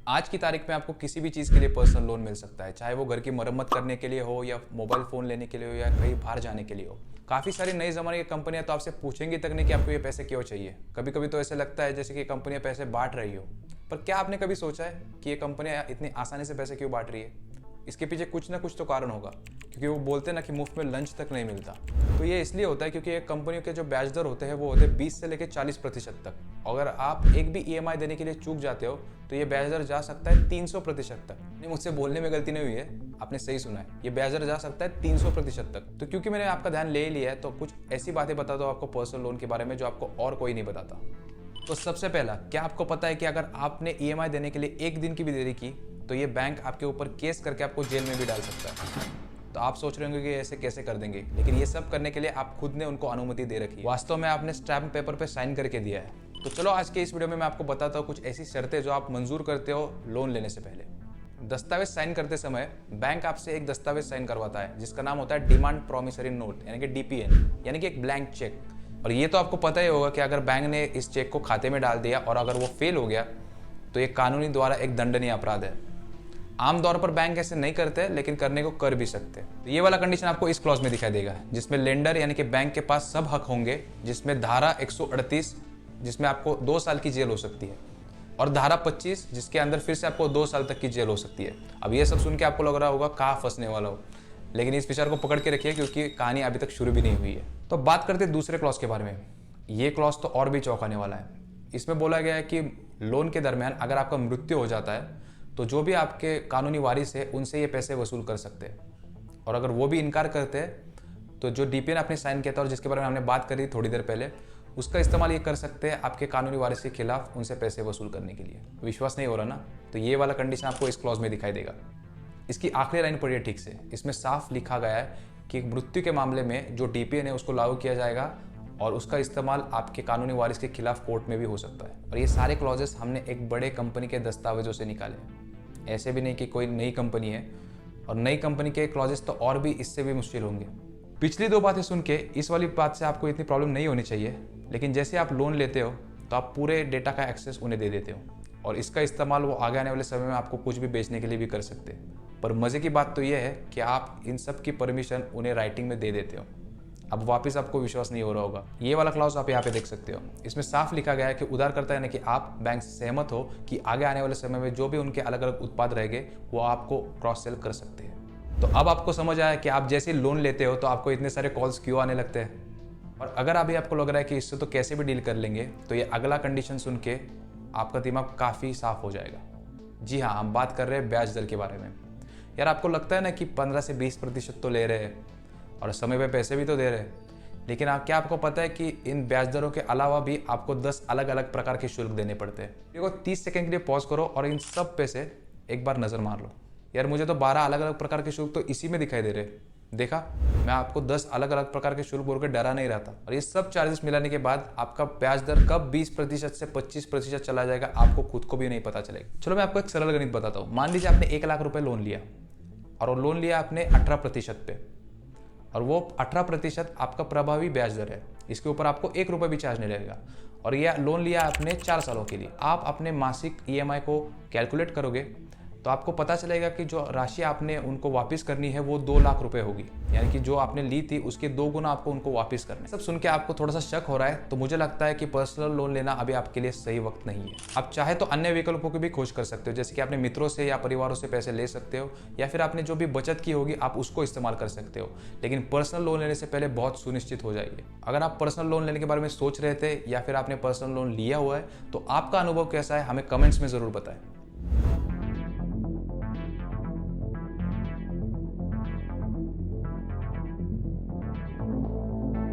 आज की तारीख में आपको किसी भी चीज़ के लिए पर्सनल लोन मिल सकता है, चाहे वो घर की मरम्मत करने के लिए हो या मोबाइल फ़ोन लेने के लिए हो या कहीं बाहर जाने के लिए हो। काफ़ी सारी नई ज़माने की कंपनियां तो आपसे पूछेंगी तक नहीं कि आपको ये पैसे क्यों चाहिए। कभी कभी तो ऐसे लगता है जैसे कि कंपनियां पैसे बांट रही हो। पर क्या आपने कभी सोचा है कि ये कंपनियां इतनी आसानी से पैसे क्यों बांट रही है? इसके पीछे कुछ ना कुछ तो कारण होगा, क्योंकि वो बोलते हैं ना कि मुफ्त में लंच तक नहीं मिलता। तो ये इसलिए होता है क्योंकि एक कंपनियों के जो ब्याज दर होते हैं वो होते हैं 20 से लेकर 40% तक। अगर आप एक भी ईएमआई देने के लिए चूक जाते हो तो ये ब्याज दर जा सकता है 300% तक। नहीं, मुझसे बोलने में गलती नहीं हुई है, आपने सही सुना है, ये ब्याज दर जा सकता है 300% तक। तो क्योंकि मैंने आपका ध्यान ले लिया है तो कुछ ऐसी बातें बता दो आपको पर्सनल लोन के बारे में जो आपको और कोई नहीं बताता। तो सबसे पहला, क्या आपको पता है कि अगर आपने ईएमआई देने के लिए एक दिन की भी देरी की तो ये बैंक आपके ऊपर केस करके आपको जेल में भी डाल सकता है। तो आप सोच रहे होंगे कि ऐसे कैसे कर देंगे, लेकिन ये सब करने के लिए आप खुद ने उनको अनुमति दे रखी है। वास्तव में आपने स्टैम्प पेपर पे साइन करके दिया है। तो चलो आज के इस वीडियो में मैं आपको बताता हूँ कुछ ऐसी शर्तें जो आप मंजूर करते हो लोन लेने से पहले। दस्तावेज साइन करते समय बैंक आपसे एक दस्तावेज साइन करवाता है जिसका नाम होता है डिमांड प्रोमिसरी नोट, यानी कि डीपीएन, यानी कि एक ब्लैंक चेक। और ये तो आपको पता ही होगा कि अगर बैंक ने इस चेक को खाते में डाल दिया और अगर वो फेल हो गया तो ये कानूनी द्वारा एक दंडनीय अपराध है। आमतौर पर बैंक ऐसे नहीं करते, लेकिन करने को कर भी सकते। तो ये वाला कंडीशन आपको इस क्लॉज में दिखाई देगा, जिसमें लेंडर यानी कि बैंक के पास सब हक होंगे, जिसमें धारा 138 जिसमें आपको 2 साल की जेल हो सकती है, और धारा 25 जिसके अंदर फिर से आपको 2 साल तक की जेल हो सकती है। अब ये सब सुन के आपको लग रहा होगा कहाँ फंसने वाला हो, लेकिन इस विचार को पकड़ के रखिए क्योंकि कहानी अभी तक शुरू भी नहीं हुई है। तो बात करते हैं दूसरे क्लॉज के बारे में। ये क्लॉज तो और भी चौंकाने वाला है। इसमें बोला गया है कि लोन के दरमियान अगर आपका मृत्यु हो जाता है तो जो भी आपके कानूनी वारिस है उनसे ये पैसे वसूल कर सकते हैं, और अगर वो भी इनकार करते हैं तो जो डीपीएन आपने साइन किया था और जिसके बारे में हमने बात करी थोड़ी देर पहले, उसका इस्तेमाल ये कर सकते हैं आपके कानूनी वारिस के खिलाफ उनसे पैसे वसूल करने के लिए। विश्वास नहीं हो रहा ना? तो ये वाला कंडीशन आपको इस क्लॉज में दिखाई देगा। इसकी आखिरी लाइन पढ़िए ठीक से। इसमें साफ लिखा गया है कि मृत्यु के मामले में जो डीपीएन है उसको लागू किया जाएगा और उसका इस्तेमाल आपके कानूनी वारिस के खिलाफ कोर्ट में भी हो सकता है। और ये सारे क्लॉजेस हमने एक बड़े कंपनी के दस्तावेजों से निकाले हैं, ऐसे भी नहीं कि कोई नई कंपनी है, और नई कंपनी के क्लॉजेस तो और भी इससे भी मुश्किल होंगे। पिछली 2 बातें सुन के इस वाली बात से आपको इतनी प्रॉब्लम नहीं होनी चाहिए, लेकिन जैसे आप लोन लेते हो तो आप पूरे डेटा का एक्सेस उन्हें दे देते हो और इसका इस्तेमाल वो आगे आने वाले समय में आपको कुछ भी बेचने के लिए भी कर सकते हैं। पर मज़े की बात तो ये है कि आप इन सब की परमिशन उन्हें राइटिंग में दे देते हो। अब वापस आपको विश्वास नहीं हो रहा होगा। ये वाला क्लॉज आप यहाँ पे देख सकते हो। इसमें साफ लिखा गया है कि उधारकर्ता यानी कि आप बैंक से सहमत हो कि आगे आने वाले समय में जो भी उनके अलग अलग उत्पाद रहेंगे वो आपको क्रॉस सेल कर सकते हैं। तो अब आपको समझ आया कि आप जैसे लोन लेते हो तो आपको इतने सारे कॉल्स क्यों आने लगते हैं। और अगर अभी आपको लग रहा है कि इससे तो कैसे भी डील कर लेंगे, तो ये अगला कंडीशन सुन के आपका दिमाग काफ़ी साफ हो जाएगा। जी हाँ, हम बात कर रहे हैं ब्याज दर के बारे में। यार आपको लगता है ना कि 15 से 20% तो ले रहे हैं और समय पे पैसे भी तो दे रहे हैं, लेकिन क्या आपको पता है कि इन ब्याज दरों के अलावा भी आपको 10 अलग अलग प्रकार के शुल्क देने पड़ते हैं। देखो 30 सेकंड के लिए पॉज करो और इन सब पे से एक बार नज़र मार लो। यार मुझे तो 12 अलग अलग प्रकार के शुल्क तो इसी में दिखाई दे रहे। देखा, मैं आपको 10 अलग अलग प्रकार के शुल्क बोल के डरा नहीं रहा था। और ये सब चार्जेस मिलाने के बाद आपका ब्याज दर कब 20% से 25% चला जाएगा आपको खुद को भी नहीं पता चलेगा। चलो मैं आपको एक सरल गणित बताता हूँ। मान लीजिए आपने 1 लाख रुपए लोन लिया और वो लोन लिया आपने 18% पे, और वो 18% आपका प्रभावी ब्याज दर है। इसके ऊपर आपको 1 रुपये भी चार्ज नहीं लगेगा, और यह लोन लिया आपने 4 सालों के लिए। आप अपने मासिक ईएमआई को कैलकुलेट करोगे तो आपको पता चलेगा कि जो राशि आपने उनको वापस करनी है वो 2 लाख रुपए होगी, यानी कि जो आपने ली थी उसके 2 गुना आपको उनको वापस करना है। सब सुन के आपको थोड़ा सा शक हो रहा है, तो मुझे लगता है कि पर्सनल लोन लेना अभी आपके लिए सही वक्त नहीं है। आप चाहे तो अन्य विकल्पों की भी खोज कर सकते हो, जैसे कि अपने मित्रों से या परिवारों से पैसे ले सकते हो, या फिर आपने जो भी बचत की होगी आप उसको इस्तेमाल कर सकते हो। लेकिन पर्सनल लोन लेने से पहले बहुत सुनिश्चित हो जाइए। अगर आप पर्सनल लोन लेने के बारे में सोच रहे थे या फिर आपने पर्सनल लोन लिया हुआ है तो आपका अनुभव कैसा है हमें कमेंट्स में ज़रूर बताएं।